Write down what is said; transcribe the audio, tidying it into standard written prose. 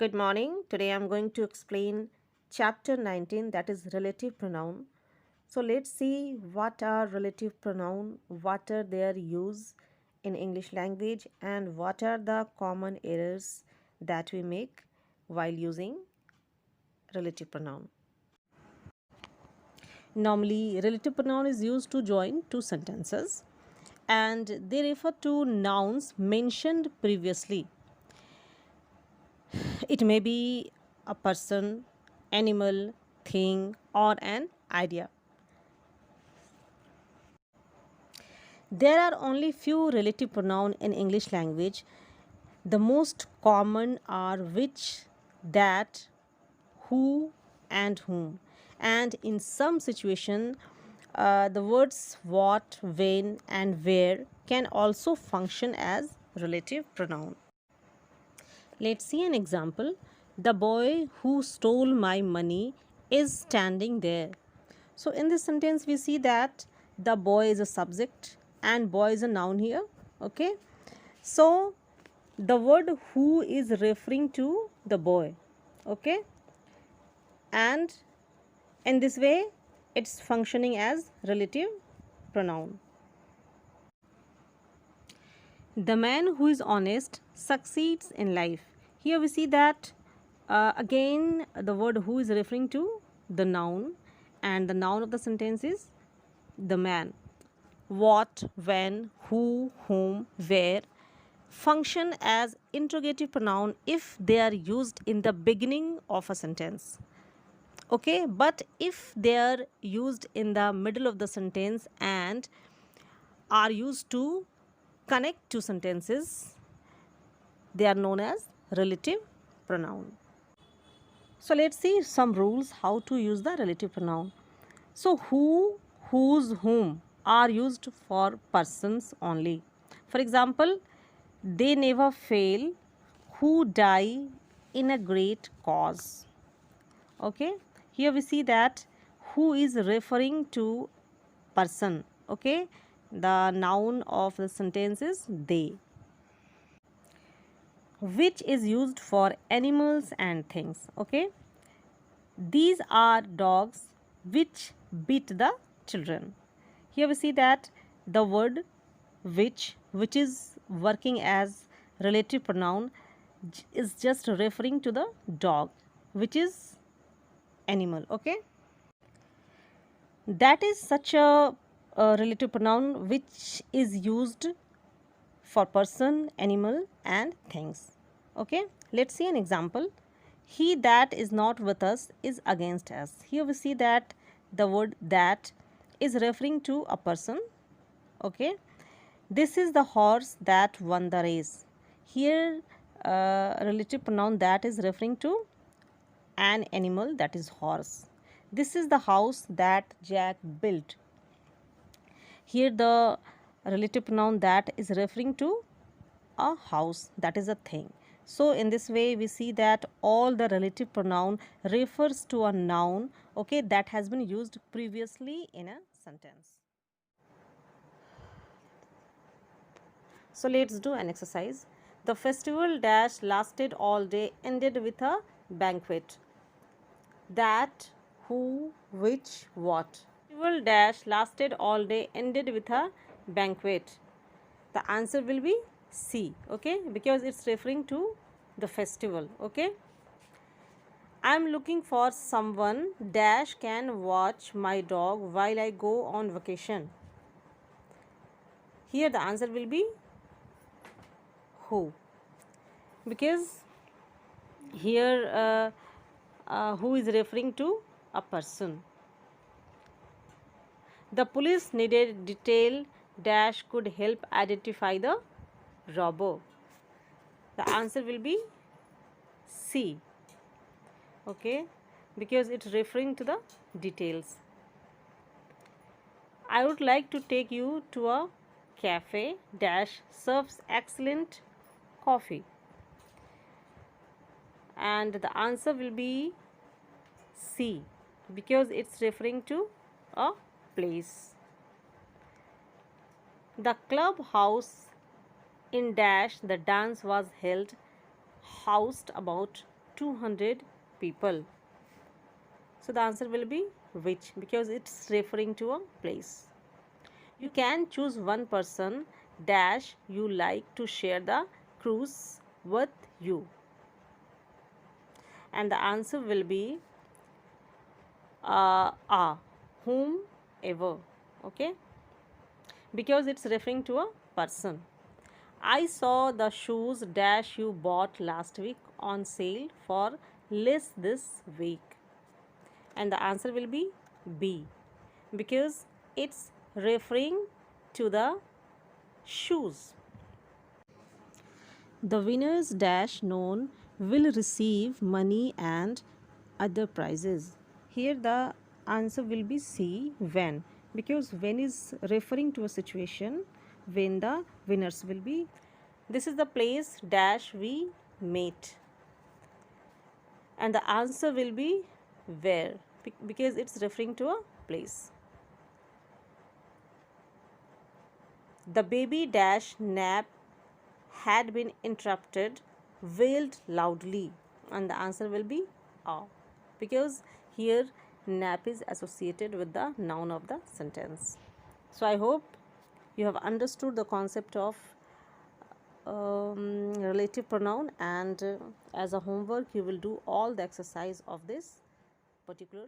Good morning. Today I'm going to explain chapter 19, that is relative pronoun. So let's see what are relative pronoun, what are their use in English language, and what are the common errors that we make while using relative pronoun. Normally relative pronoun is used to join two sentences and they refer to nouns mentioned previously. It may be a person, animal, thing, or an idea. There are only few relative pronouns in English language. The most common are which, that, who, and whom. And in some situation, the words what, when, and where can also function as relative pronoun. Let's see an example. The boy who stole my money is standing there. So in this sentence we see that the boy is a subject and boy is a noun here. Okay. So the word who is referring to the boy. Okay. And in this way it's functioning as relative pronoun. The man who is honest succeeds in life. Here we see that again the word who is referring to the noun and the noun of the sentence is the man. What, when, who, whom, where function as interrogative pronoun if they are used in the beginning of a sentence. Okay, but if they are used in the middle of the sentence and are used to connect two sentences, they are known as relative pronoun. So let's see some rules how to use the relative pronoun. So who, whose, whom are used for persons only. For example, they never fail who die in a great cause. Okay, here we see that who is referring to person. Okay, the noun of the sentence is they. Which is used for animals and things. Okay, these are dogs which beat the children. Here we see that the word which is working as relative pronoun is just referring to the dog which is animal. Okay, that is such a relative pronoun which is used for person, animal, and things. Okay, let's see an example. He that is not with us is against us. Here we see that the word that is referring to a person. Okay, this is the horse that won the race. Here relative pronoun that is referring to an animal, that is horse. This is the house that Jack built. Here the relative pronoun that is referring to a house, that is a thing. So in this way we see that all the relative pronoun refers to a noun, okay, that has been used previously in a sentence. So let's do an exercise. The festival dash lasted all day, ended with a banquet. That, who, which, what. Festival dash lasted all day, ended with a banquet. The answer will be C. Okay, because it's referring to the festival. Okay, I am looking for someone dash can watch my dog while I go on vacation. Here the answer will be who, because here who is referring to a person. The police needed detail dash could help identify the robber. The answer will be C. Okay, because it's referring to the details. I would like to take you to a cafe dash serves excellent coffee, and the answer will be C because it's referring to a place. The clubhouse in dash the dance was held housed about 200 people. So the answer will be which, because it's referring to a place. You can choose one person dash you like to share the cruise with you. And the answer will be whomever. Okay, because it's referring to a person. I saw the shoes dash you bought last week on sale for less this week. And the answer will be B, because it's referring to the shoes. The winners dash known will receive money and other prizes. Here the answer will be C, when, because when is referring to a situation when the winners will be. This is the place dash we met, and the answer will be where, because it's referring to a place. The baby dash nap had been interrupted, wailed loudly, and the answer will be A, because here nap is associated with the noun of the sentence. So I hope you have understood the concept of relative pronoun, and as a homework you will do all the exercise of this particular